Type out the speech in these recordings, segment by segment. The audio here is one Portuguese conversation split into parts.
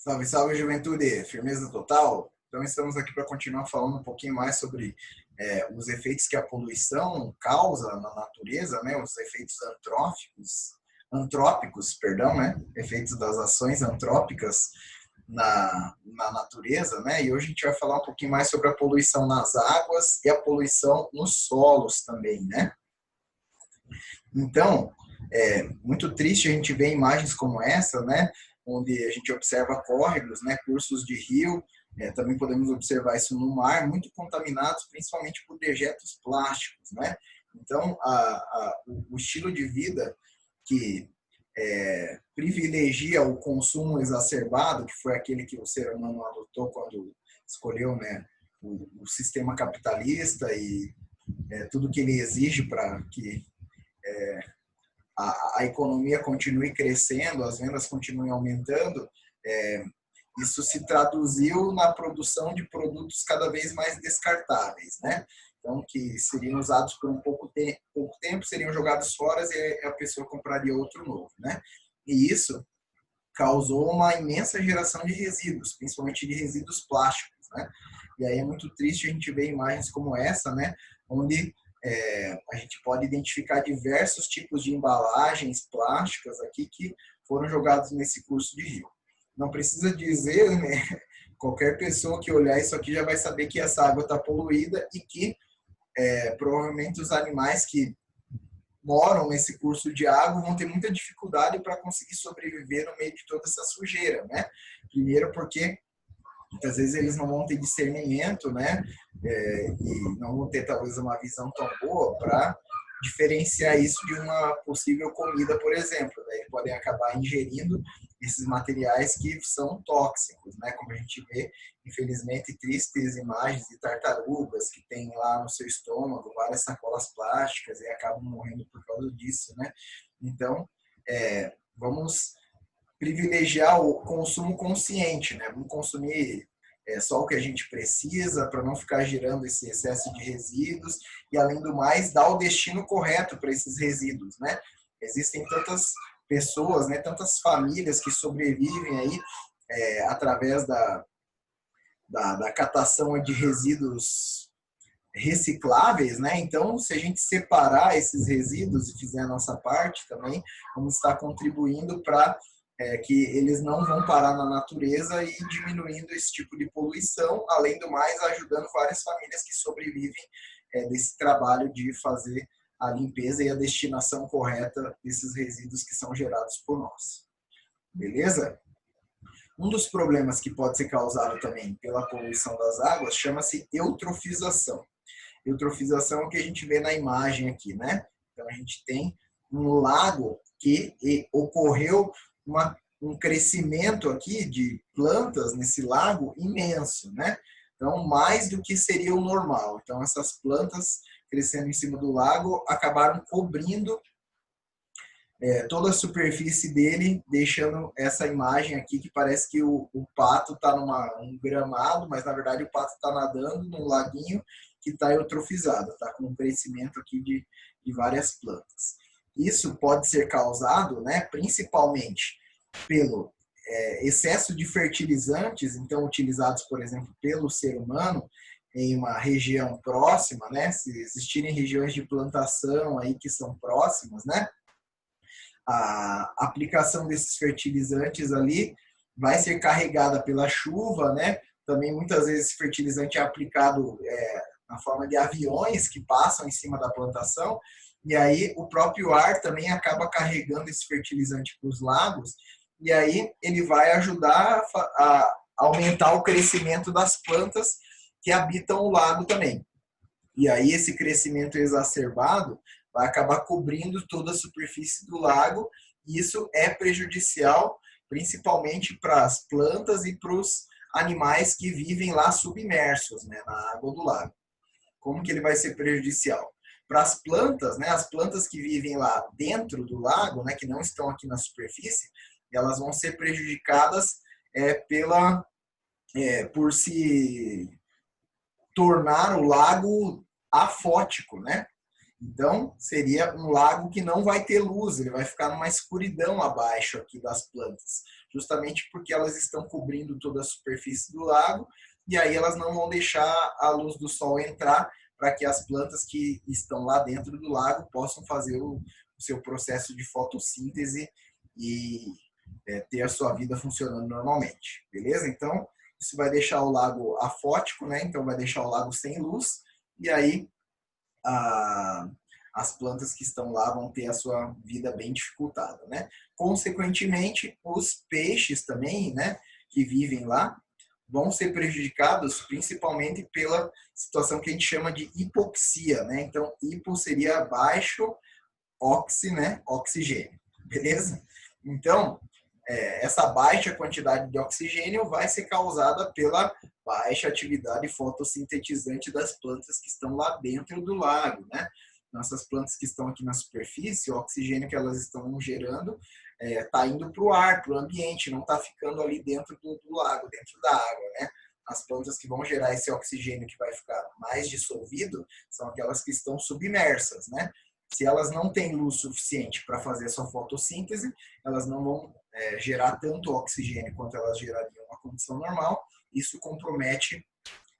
Salve, salve, juventude! Firmeza total? Então, estamos aqui para continuar falando um pouquinho mais sobre os efeitos que a poluição causa na natureza, né? Os efeitos antrópicos, perdão, né? Efeitos das ações antrópicas na natureza, né? E hoje a gente vai falar um pouquinho mais sobre a poluição nas águas e a poluição nos solos também, né? Então, é muito triste a gente ver imagens como essa, né? Onde a gente observa córregos, né? Cursos de rio, também podemos observar isso no mar, muito contaminados, principalmente por dejetos plásticos, né? Então, o estilo de vida que privilegia o consumo exacerbado, que foi aquele que o ser humano adotou quando escolheu, né, o sistema capitalista e tudo que ele exige para que a economia continue crescendo, as vendas continuem aumentando, isso se traduziu na produção de produtos cada vez mais descartáveis, né? Então, que seriam usados por pouco tempo, seriam jogados fora e a pessoa compraria outro novo, né? E isso causou uma imensa geração de resíduos, principalmente de resíduos plásticos, né? E aí é muito triste a gente ver imagens como essa, né? Onde a gente pode identificar diversos tipos de embalagens plásticas aqui que foram jogados nesse curso de rio. Não precisa dizer, né? Qualquer pessoa que olhar isso aqui já vai saber que essa água está poluída e que provavelmente os animais que moram nesse curso de água vão ter muita dificuldade para conseguir sobreviver no meio de toda essa sujeira, né? Primeiro porque muitas vezes eles não vão ter discernimento, né? E não vão ter talvez uma visão tão boa para diferenciar isso de uma possível comida, por exemplo. Daí podem acabar ingerindo esses materiais que são tóxicos, né? Como a gente vê, infelizmente, tristes imagens de tartarugas que têm lá no seu estômago várias sacolas plásticas e acabam morrendo por causa disso, né? Então, vamos privilegiar o consumo consciente, né? Vamos consumir só o que a gente precisa para não ficar gerando esse excesso de resíduos e, além do mais, dar o destino correto para esses resíduos, né? Existem tantas pessoas, né, tantas famílias que sobrevivem aí através da catação de resíduos recicláveis, né? Então, se a gente separar esses resíduos e fizer a nossa parte também, vamos estar contribuindo para que eles não vão parar na natureza e diminuindo esse tipo de poluição, além do mais, ajudando várias famílias que sobrevivem desse trabalho de fazer a limpeza e a destinação correta desses resíduos que são gerados por nós. Beleza? Um dos problemas que pode ser causado também pela poluição das águas chama-se eutrofização. Eutrofização é o que a gente vê na imagem aqui, né? Então, a gente tem um lago que ocorreu um crescimento aqui de plantas nesse lago imenso, né? Então, mais do que seria o normal. Então, essas plantas crescendo em cima do lago acabaram cobrindo toda a superfície dele, deixando essa imagem aqui que parece que o pato está num gramado, mas na verdade o pato está nadando num laguinho que está eutrofizado, está com um crescimento aqui de várias plantas. Isso pode ser causado, né, principalmente pelo excesso de fertilizantes, então utilizados, por exemplo, pelo ser humano em uma região próxima, né, se existirem regiões de plantação aí que são próximas, né, a aplicação desses fertilizantes ali vai ser carregada pela chuva, né? Também muitas vezes esse fertilizante é aplicado na forma de aviões que passam em cima da plantação, e aí o próprio ar também acaba carregando esse fertilizante para os lagos, e aí ele vai ajudar a aumentar o crescimento das plantas que habitam o lago também. E aí esse crescimento exacerbado vai acabar cobrindo toda a superfície do lago, e isso é prejudicial principalmente para as plantas e para os animais que vivem lá submersos, né, na água do lago. Como que ele vai ser prejudicial? Para as plantas, né, as plantas que vivem lá dentro do lago, né, que não estão aqui na superfície, elas vão ser prejudicadas por se tornar o lago afótico, né? Então, seria um lago que não vai ter luz, ele vai ficar numa escuridão abaixo aqui das plantas, justamente porque elas estão cobrindo toda a superfície do lago, e aí elas não vão deixar a luz do sol entrar para que as plantas que estão lá dentro do lago possam fazer o seu processo de fotossíntese e ter a sua vida funcionando normalmente, beleza? Então, isso vai deixar o lago afótico, né? Então, vai deixar o lago sem luz, e aí as plantas que estão lá vão ter a sua vida bem dificultada, né? Consequentemente, os peixes também, né, que vivem lá, vão ser prejudicados principalmente pela situação que a gente chama de hipoxia, né? Então, hipo seria baixo, né? Oxigênio, beleza? Então, essa baixa quantidade de oxigênio vai ser causada pela baixa atividade fotossintetizante das plantas que estão lá dentro do lago, né? Nossas plantas que estão aqui na superfície, o oxigênio que elas estão gerando está indo para o ar, para o ambiente, não está ficando ali dentro do lago, dentro da água, né? As plantas que vão gerar esse oxigênio que vai ficar mais dissolvido são aquelas que estão submersas, né? Se elas não têm luz suficiente para fazer a sua fotossíntese, elas não vão gerar tanto oxigênio quanto elas gerariam em uma condição normal. Isso compromete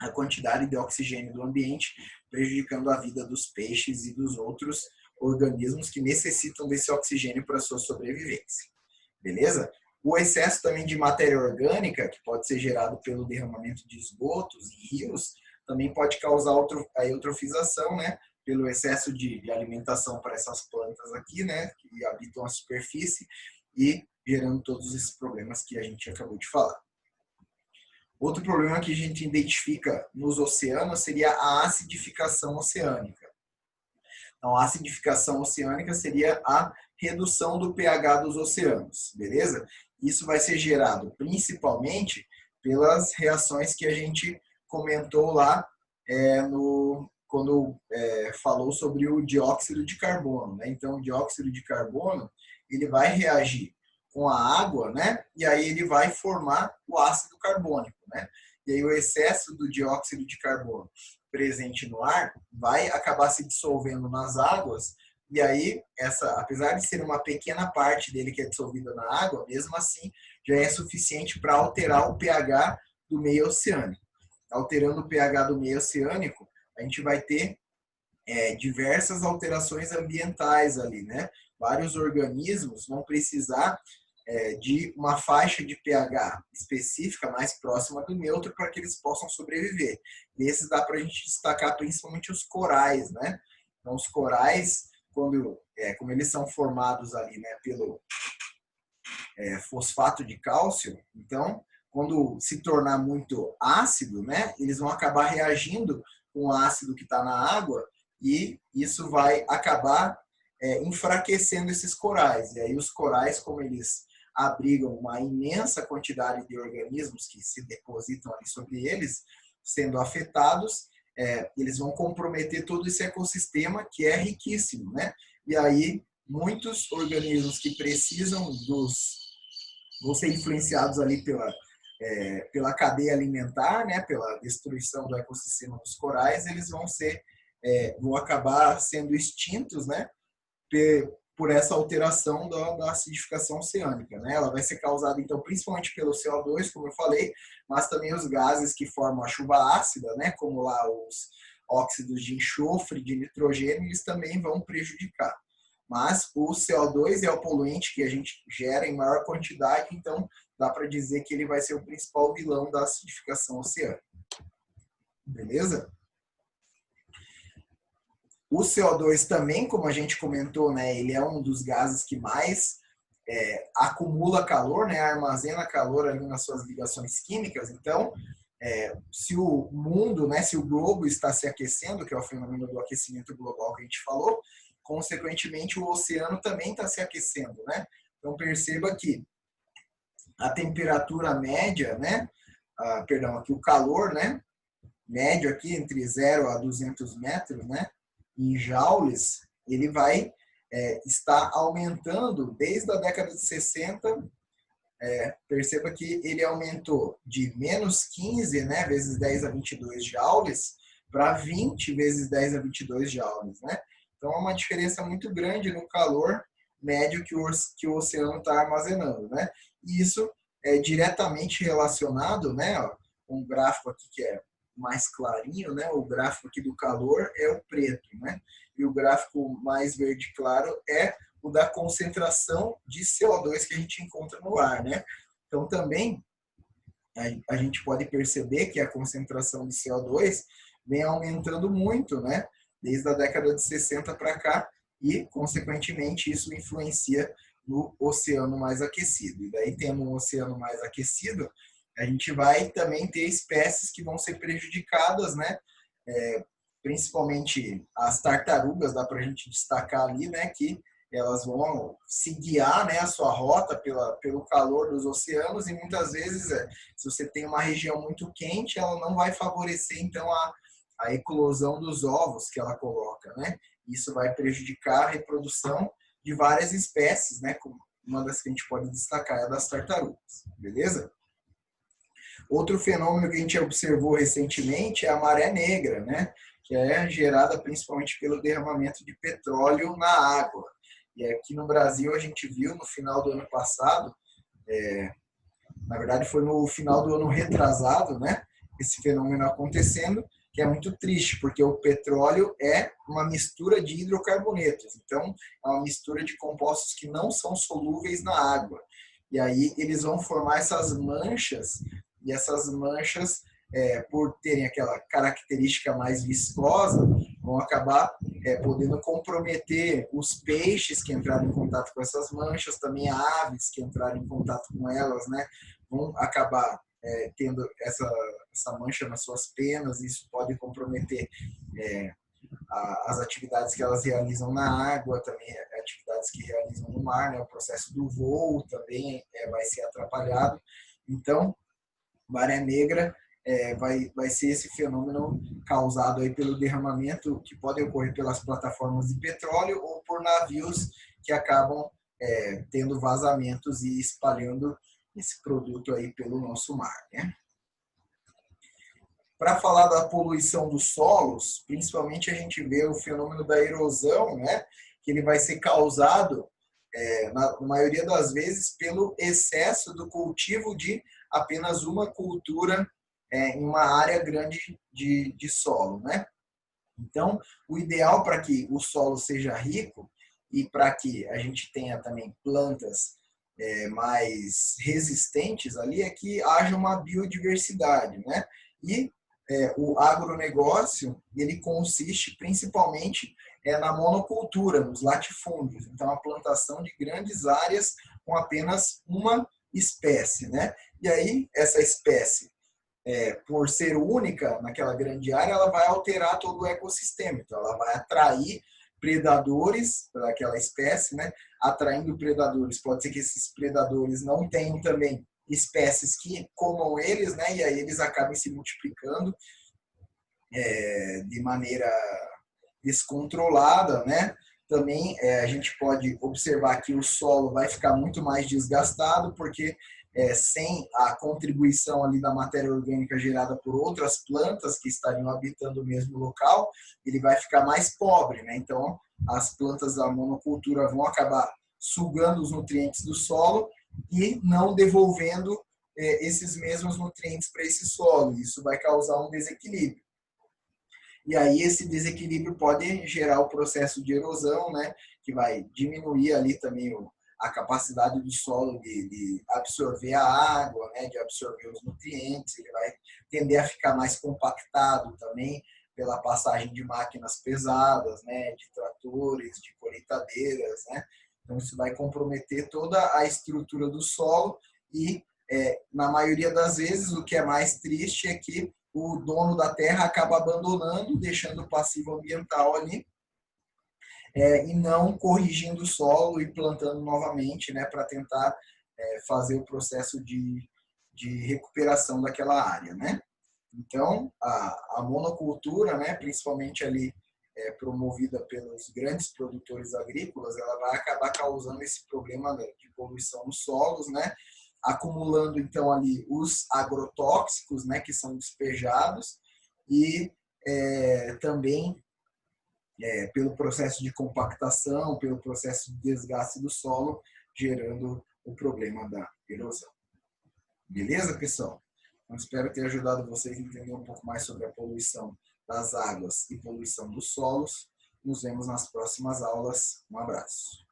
a quantidade de oxigênio do ambiente, prejudicando a vida dos peixes e dos outros organismos que necessitam desse oxigênio para a sua sobrevivência. Beleza? O excesso também de matéria orgânica, que pode ser gerado pelo derramamento de esgotos e rios, também pode causar a eutrofização, né? Pelo excesso de alimentação para essas plantas aqui, né? Que habitam a superfície e gerando todos esses problemas que a gente acabou de falar. Outro problema que a gente identifica nos oceanos seria a acidificação oceânica. Então, a acidificação oceânica seria a redução do pH dos oceanos, beleza? Isso vai ser gerado principalmente pelas reações que a gente comentou lá quando falou sobre o dióxido de carbono, né? Então, o dióxido de carbono ele vai reagir com a água, né? E aí ele vai formar o ácido carbônico, né? E aí o excesso do dióxido de carbono presente no ar vai acabar se dissolvendo nas águas, e aí apesar de ser uma pequena parte dele que é dissolvida na água, mesmo assim já é suficiente para alterar o pH do meio oceânico. Alterando o pH do meio oceânico, a gente vai ter diversas alterações ambientais ali, né? Vários organismos vão precisar de uma faixa de pH específica mais próxima do neutro para que eles possam sobreviver. E esses dá para a gente destacar principalmente os corais, né? Então, os corais, como eles são formados ali, né, pelo fosfato de cálcio, então, quando se tornar muito ácido, né, eles vão acabar reagindo com o ácido que está na água e isso vai acabar enfraquecendo esses corais. E aí os corais, como eles abrigam uma imensa quantidade de organismos que se depositam ali sobre eles, sendo afetados, eles vão comprometer todo esse ecossistema que é riquíssimo, né? E aí muitos organismos que precisam vão ser influenciados ali pela cadeia alimentar, né? Pela destruição do ecossistema dos corais, eles vão acabar sendo extintos, né? Por essa alteração da acidificação oceânica, né? Ela vai ser causada, então, principalmente pelo CO2, como eu falei, mas também os gases que formam a chuva ácida, né? Como lá os óxidos de enxofre, de nitrogênio, eles também vão prejudicar. Mas o CO2 é o poluente que a gente gera em maior quantidade, então dá para dizer que ele vai ser o principal vilão da acidificação oceânica. Beleza? O CO2 também, como a gente comentou, né, ele é um dos gases que mais acumula calor, né, armazena calor ali nas suas ligações químicas. Então, se o mundo, né, se o globo está se aquecendo, que é o fenômeno do aquecimento global que a gente falou, consequentemente o oceano também está se aquecendo, né? Então, perceba que a temperatura média, né, aqui o calor, né, médio aqui entre 0 a 200 metros, né, em joules, ele vai estar aumentando desde a década de 60. Perceba que ele aumentou de menos 15, né, vezes 10 a 22 joules para 20 vezes 10 a 22 joules, né? Então, é uma diferença muito grande no calor médio que o oceano está armazenando, né? E isso é diretamente relacionado, né? Ó, um gráfico aqui que é mais clarinho, né? O gráfico aqui do calor é o preto, né? E o gráfico mais verde claro é o da concentração de CO2 que a gente encontra no ar, né? Então, também a gente pode perceber que a concentração de CO2 vem aumentando muito, né? Desde a década de 60 para cá e, consequentemente, isso influencia no oceano mais aquecido. E daí, tendo um oceano mais aquecido, a gente vai também ter espécies que vão ser prejudicadas, né? Principalmente as tartarugas, dá para a gente destacar ali, né? Que elas vão se guiar, né, a sua rota pelo calor dos oceanos e muitas vezes, se você tem uma região muito quente, ela não vai favorecer, então, a eclosão dos ovos que ela coloca, né? Isso vai prejudicar a reprodução de várias espécies, né? Como uma das que a gente pode destacar é a das tartarugas, beleza? Outro fenômeno que a gente observou recentemente é a maré negra, né? Que é gerada principalmente pelo derramamento de petróleo na água. E aqui no Brasil a gente viu no final do ano passado, na verdade foi no final do ano retrasado, né? Esse fenômeno acontecendo, que é muito triste, porque o petróleo é uma mistura de hidrocarbonetos. Então, é uma mistura de compostos que não são solúveis na água. E aí eles vão formar essas manchas, e essas manchas, por terem aquela característica mais viscosa, vão acabar podendo comprometer os peixes que entraram em contato com essas manchas, também aves que entraram em contato com elas, né? Vão acabar tendo essa mancha nas suas penas, e isso pode comprometer as atividades que elas realizam na água, também atividades que realizam no mar, né? O processo do voo também vai ser atrapalhado. Então, maré negra vai ser esse fenômeno causado aí pelo derramamento que pode ocorrer pelas plataformas de petróleo ou por navios que acabam tendo vazamentos e espalhando esse produto aí pelo nosso mar, né? Para falar da poluição dos solos, principalmente a gente vê o fenômeno da erosão, né? Que ele vai ser causado, na maioria das vezes, pelo excesso do cultivo de apenas uma cultura em uma área grande de solo, né? Então, o ideal para que o solo seja rico e para que a gente tenha também plantas mais resistentes ali é que haja uma biodiversidade, né? E o agronegócio, ele consiste principalmente na monocultura, nos latifúndios. Então, a plantação de grandes áreas com apenas uma espécie, né? E aí, essa espécie, por ser única naquela grande área, ela vai alterar todo o ecossistema. Então, ela vai atrair predadores daquela espécie, né? Atraindo predadores. Pode ser que esses predadores não tenham também espécies que comam eles, né? E aí eles acabem se multiplicando de maneira descontrolada, né? Também a gente pode observar que o solo vai ficar muito mais desgastado, porque sem a contribuição ali da matéria orgânica gerada por outras plantas que estariam habitando o mesmo local, ele vai ficar mais pobre, né? Então, as plantas da monocultura vão acabar sugando os nutrientes do solo e não devolvendo esses mesmos nutrientes para esse solo. Isso vai causar um desequilíbrio. E aí esse desequilíbrio pode gerar o processo de erosão, né? Que vai diminuir ali também a capacidade do solo de absorver a água, né? De absorver os nutrientes. Ele vai tender a ficar mais compactado também pela passagem de máquinas pesadas, né? De tratores, de colheitadeiras, né? Então isso vai comprometer toda a estrutura do solo e na maioria das vezes o que é mais triste é que o dono da terra acaba abandonando, deixando o passivo ambiental ali e não corrigindo o solo e plantando novamente, né, para tentar fazer o processo de recuperação daquela área, né? Então, a monocultura, né, principalmente ali promovida pelos grandes produtores agrícolas, ela vai acabar causando esse problema de poluição nos solos, né? Acumulando então ali os agrotóxicos, né, que são despejados e também pelo processo de compactação, pelo processo de desgaste do solo, gerando o problema da erosão. Beleza, pessoal? Então, espero ter ajudado vocês a entender um pouco mais sobre a poluição das águas e poluição dos solos. Nos vemos nas próximas aulas. Um abraço.